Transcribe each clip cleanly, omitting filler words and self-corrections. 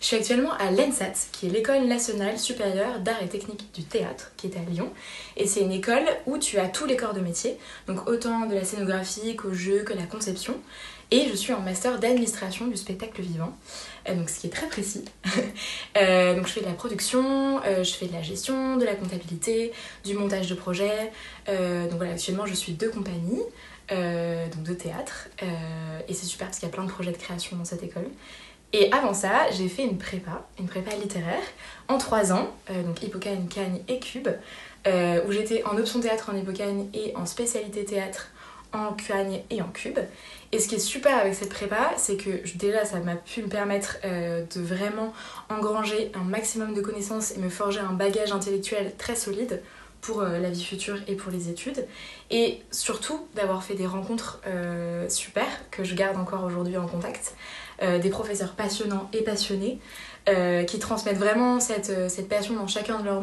Je suis actuellement à l'ENSAT, qui est l'École nationale supérieure d'art et technique du théâtre, qui est à Lyon. Et c'est une école où tu as tous les corps de métier, donc autant de la scénographie qu'au jeu, que la conception. Et je suis en master d'administration du spectacle vivant, donc ce qui est très précis. Donc je fais de la production, je fais de la gestion, de la comptabilité, du montage de projets. Donc voilà, actuellement je suis 2 compagnies, donc de théâtre, et c'est super parce qu'il y a plein de projets de création dans cette école. Et avant ça, j'ai fait une prépa littéraire, en 3 ans, donc Hippocane, Cagne et Cube, où j'étais en option théâtre en Hippocane et en spécialité théâtre en Cagne et en Cube. Et ce qui est super avec cette prépa, c'est que déjà ça m'a pu me permettre de vraiment engranger un maximum de connaissances et me forger un bagage intellectuel très solide pour la vie future et pour les études. Et surtout d'avoir fait des rencontres super, que je garde encore aujourd'hui en contact, des professeurs passionnants et passionnés, qui transmettent vraiment cette passion dans chacune de leurs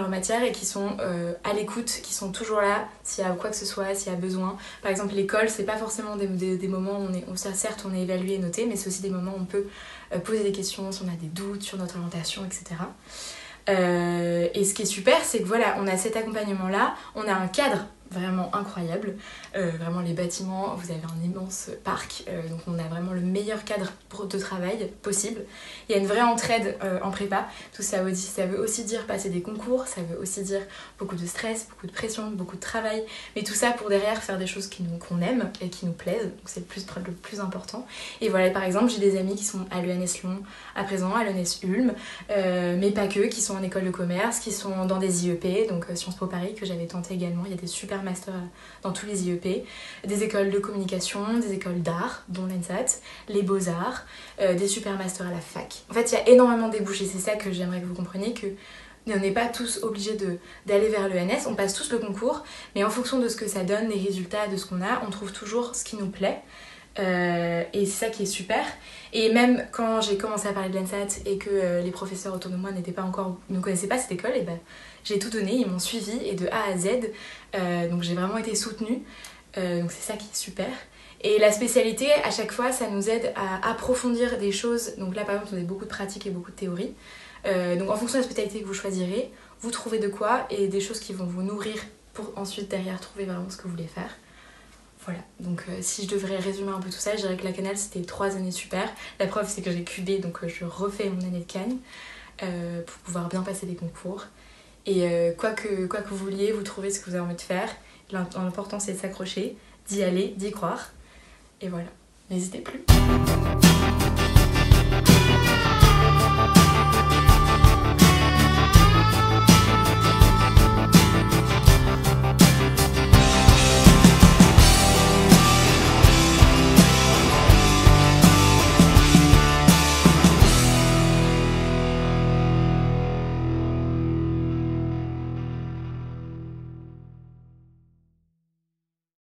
matières et qui sont à l'écoute, qui sont toujours là s'il y a quoi que ce soit, s'il y a besoin. Par exemple, l'école, c'est pas forcément des moments où certes on est évalué et noté, mais c'est aussi des moments où on peut poser des questions si on a des doutes sur notre orientation, etc. Et ce qui est super, c'est que voilà, on a cet accompagnement-là, on a un cadre vraiment incroyable, vraiment les bâtiments, vous avez un immense parc, donc on a vraiment le meilleur cadre de travail possible. Il y a une vraie entraide en prépa, tout ça veut aussi dire passer des concours, ça veut aussi dire beaucoup de stress, beaucoup de pression, beaucoup de travail, mais tout ça pour derrière faire des choses qu'on aime et qui nous plaisent, donc c'est le plus important. Et voilà, par exemple, j'ai des amis qui sont à l'ENS Lyon à présent, à l'ENS Ulm, mais pas que, qui sont en école de commerce, qui sont dans des IEP, donc Sciences Po Paris que j'avais tenté également, il y a des super masters dans tous les IEP, des écoles de communication, des écoles d'art, dont l'ENSAT, les beaux-arts, des super masters à la fac. En fait, il y a énormément de débouchés, c'est ça que j'aimerais que vous compreniez, que on n'est pas tous obligés d'aller vers l'ENS, on passe tous le concours, mais en fonction de ce que ça donne, les résultats de ce qu'on a, on trouve toujours ce qui nous plaît. Et c'est ça qui est super. Et même quand j'ai commencé à parler de l'ENSAT et que les professeurs autour de moi ne connaissaient pas cette école, et ben, j'ai tout donné, ils m'ont suivi et de A à Z, donc j'ai vraiment été soutenue, donc c'est ça qui est super. Et la spécialité, à chaque fois, ça nous aide à approfondir des choses. Donc là par exemple on a beaucoup de pratiques et beaucoup de théories, donc en fonction de la spécialité que vous choisirez, vous trouvez de quoi et des choses qui vont vous nourrir pour ensuite derrière trouver vraiment ce que vous voulez faire. Voilà, donc si je devrais résumer un peu tout ça, je dirais que la Canal c'était 3 années super. La preuve c'est que j'ai QB, donc je refais mon année de Cagne pour pouvoir bien passer les concours. Et quoi que vous vouliez, vous trouvez ce que vous avez envie de faire. L'important c'est de s'accrocher, d'y aller, d'y croire. Et voilà, n'hésitez plus.